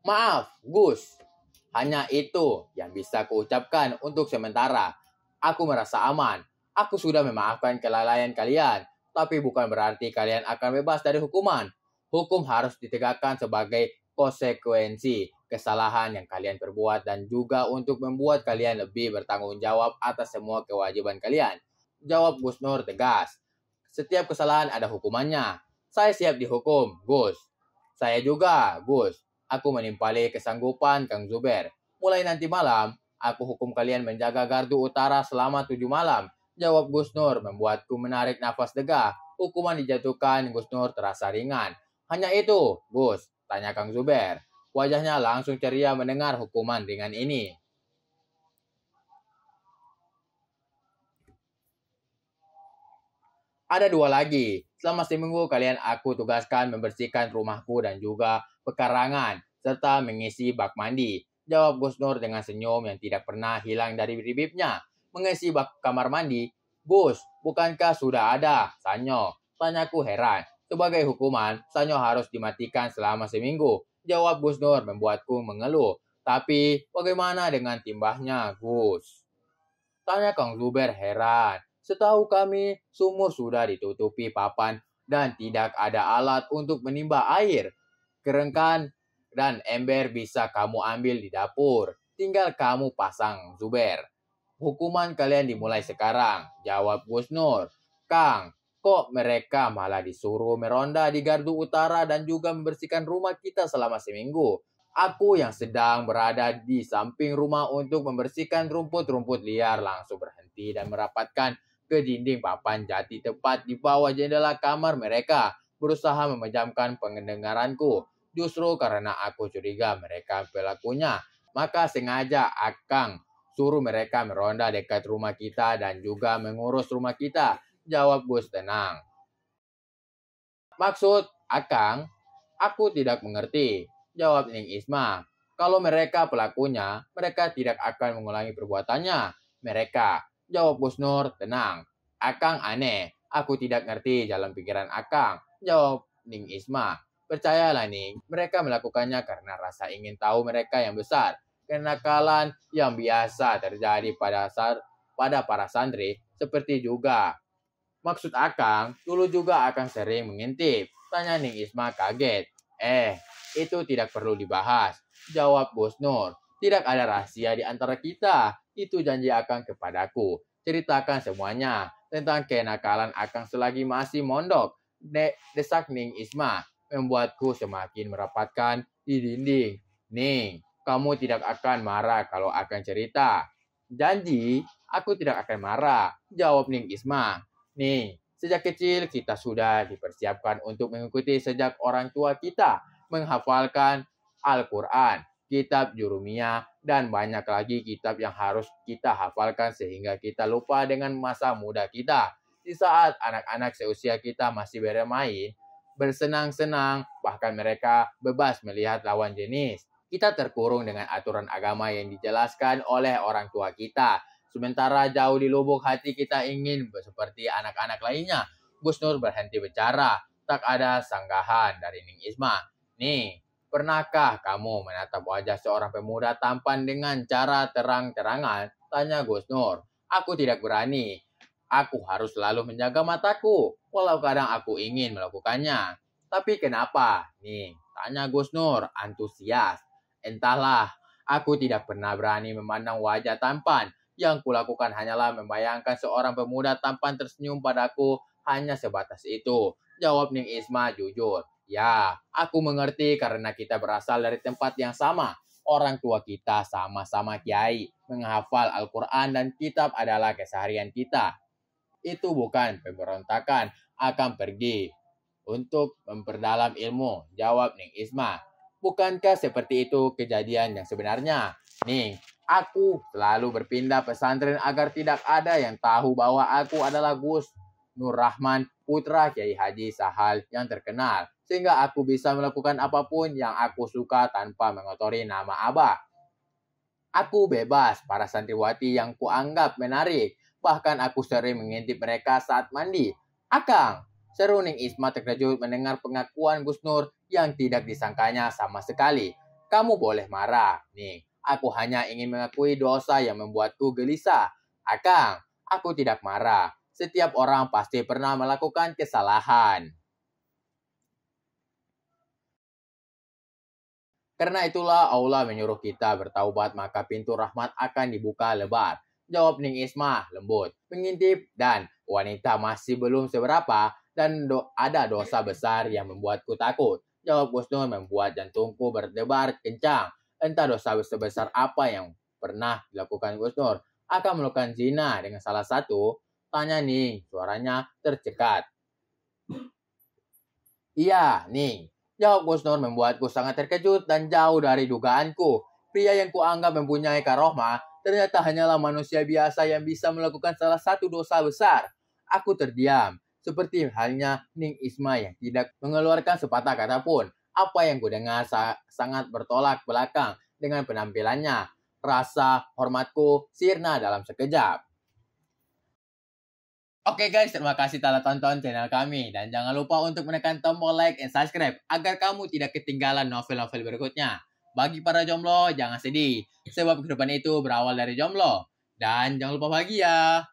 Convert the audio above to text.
Maaf, Gus. Hanya itu yang bisa kuucapkan untuk sementara. Aku merasa aman. Aku sudah memaafkan kelalaian kalian. Tapi bukan berarti kalian akan bebas dari hukuman. Hukum harus ditegakkan sebagai konsekuensi kesalahan yang kalian perbuat dan juga untuk membuat kalian lebih bertanggung jawab atas semua kewajiban kalian. Jawab Gus Nur tegas. Setiap kesalahan ada hukumannya. Saya siap dihukum, Gus. Saya juga, Gus. Aku menimpali kesanggupan Kang Zuber. Mulai nanti malam, aku hukum kalian menjaga gardu utara selama 7 malam. Jawab Gus Nur membuatku menarik nafas lega. Hukuman dijatuhkan Gus Nur terasa ringan. Hanya itu, Gus, tanya Kang Zuber. Wajahnya langsung ceria mendengar hukuman ringan ini. Ada 2 lagi. Selama seminggu kalian aku tugaskan membersihkan rumahku dan juga pekarangan, serta mengisi bak mandi. Jawab Gus Nur dengan senyum yang tidak pernah hilang dari bibirnya. Mengisi bak kamar mandi? Gus, bukankah sudah ada, Sanyo? Tanyaku heran. Sebagai hukuman, Sanyo harus dimatikan selama seminggu. Jawab Gus Nur membuatku mengeluh. Tapi bagaimana dengan timbahnya, Gus? Tanya Kang Zuber heran. Setahu kami, sumur sudah ditutupi papan dan tidak ada alat untuk menimba air. Kerengkan dan ember bisa kamu ambil di dapur. Tinggal kamu pasang, Zuber. Hukuman kalian dimulai sekarang, jawab Gus Nur. Kang, kok mereka malah disuruh meronda di gardu utara dan juga membersihkan rumah kita selama seminggu? Aku yang sedang berada di samping rumah untuk membersihkan rumput-rumput liar langsung berhenti dan merapatkan ke dinding papan jati tepat di bawah jendela kamar mereka, berusaha memejamkan pendengaranku. Justru karena aku curiga mereka pelakunya, maka sengaja Akang suruh mereka meronda dekat rumah kita dan juga mengurus rumah kita, jawab Gus tenang. Maksud Akang, aku tidak mengerti, jawab Ning Isma. Kalau mereka pelakunya, mereka tidak akan mengulangi perbuatannya. Mereka, jawab Gus Nur tenang. Akang aneh, aku tidak ngerti jalan pikiran Akang, jawab Ning Isma. Percayalah Ning, mereka melakukannya karena rasa ingin tahu mereka yang besar. Kenakalan yang biasa terjadi pada para santri seperti juga. Maksud Akang, dulu juga Akang sering mengintip. Tanya Ning Isma kaget. Itu tidak perlu dibahas. Jawab Gus Nur. Tidak ada rahasia di antara kita. Itu janji Akang kepadaku. Ceritakan semuanya tentang kenakalan Akang selagi masih mondok. Desak Ning Isma membuatku semakin merapatkan di dinding. Ning, kamu tidak akan marah kalau Akang cerita. Janji, aku tidak akan marah. Jawab Ning Isma. Nih, sejak kecil kita sudah dipersiapkan untuk mengikuti sejak orang tua kita menghafalkan Al-Quran, kitab Jurumiyah, dan banyak lagi kitab yang harus kita hafalkan sehingga kita lupa dengan masa muda kita. Di saat anak-anak seusia kita masih bermain, bersenang-senang, bahkan mereka bebas melihat lawan jenis. Kita terkurung dengan aturan agama yang dijelaskan oleh orang tua kita. Sementara jauh di lubuk hati kita ingin seperti anak-anak lainnya. Gus Nur berhenti bicara. Tak ada sanggahan dari Ning Isma. Nih, pernahkah kamu menatap wajah seorang pemuda tampan dengan cara terang-terangan? Tanya Gus Nur. Aku tidak berani. Aku harus selalu menjaga mataku. Walau kadang aku ingin melakukannya. Tapi kenapa? Nih, tanya Gus Nur, antusias. Entahlah, aku tidak pernah berani memandang wajah tampan. Yang kulakukan hanyalah membayangkan seorang pemuda tampan tersenyum padaku, hanya sebatas itu. Jawab Ning Isma jujur. Ya, aku mengerti karena kita berasal dari tempat yang sama. Orang tua kita sama-sama kiai, menghafal Al-Quran dan kitab adalah keseharian kita. Itu bukan pemberontakan, akan pergi untuk memperdalam ilmu. Jawab Ning Isma. Bukankah seperti itu kejadian yang sebenarnya? Ning, aku selalu berpindah pesantren agar tidak ada yang tahu bahwa aku adalah Gus Nur Rahman, putra Kiai Haji Sahal yang terkenal. Sehingga aku bisa melakukan apapun yang aku suka tanpa mengotori nama Abah. Aku bebas para santriwati yang kuanggap menarik. Bahkan aku sering mengintip mereka saat mandi. Akang, seru Ning Isma terkejut mendengar pengakuan Gus Nur yang tidak disangkanya sama sekali. Kamu boleh marah, Ning. Aku hanya ingin mengakui dosa yang membuatku gelisah. Akang, aku tidak marah. Setiap orang pasti pernah melakukan kesalahan. Karena itulah Allah menyuruh kita bertaubat, maka pintu rahmat akan dibuka lebar. Jawab Ning Ismah lembut, mengintip, dan wanita masih belum seberapa, dan ada dosa besar yang membuatku takut. Jawab Gus Nur membuat jantungku berdebar kencang. Entah dosa sebesar apa yang pernah dilakukan Gus Nur. Akan melakukan zina dengan salah satu? Tanya Ning, suaranya tercekat. Iya, Ning. Jawab Gus Nur membuatku sangat terkejut dan jauh dari dugaanku. Pria yang kuanggap mempunyai karohmah ternyata hanyalah manusia biasa yang bisa melakukan salah satu dosa besar. Aku terdiam, seperti halnya Ning Isma yang tidak mengeluarkan sepatah kata pun. Apa yang kudengar sangat bertolak belakang dengan penampilannya. Rasa hormatku sirna dalam sekejap. Oke guys, terima kasih telah tonton channel kami. Dan jangan lupa untuk menekan tombol like and subscribe agar kamu tidak ketinggalan novel-novel berikutnya. Bagi para jomblo, jangan sedih. Sebab kehidupan itu berawal dari jomblo. Dan jangan lupa bahagia.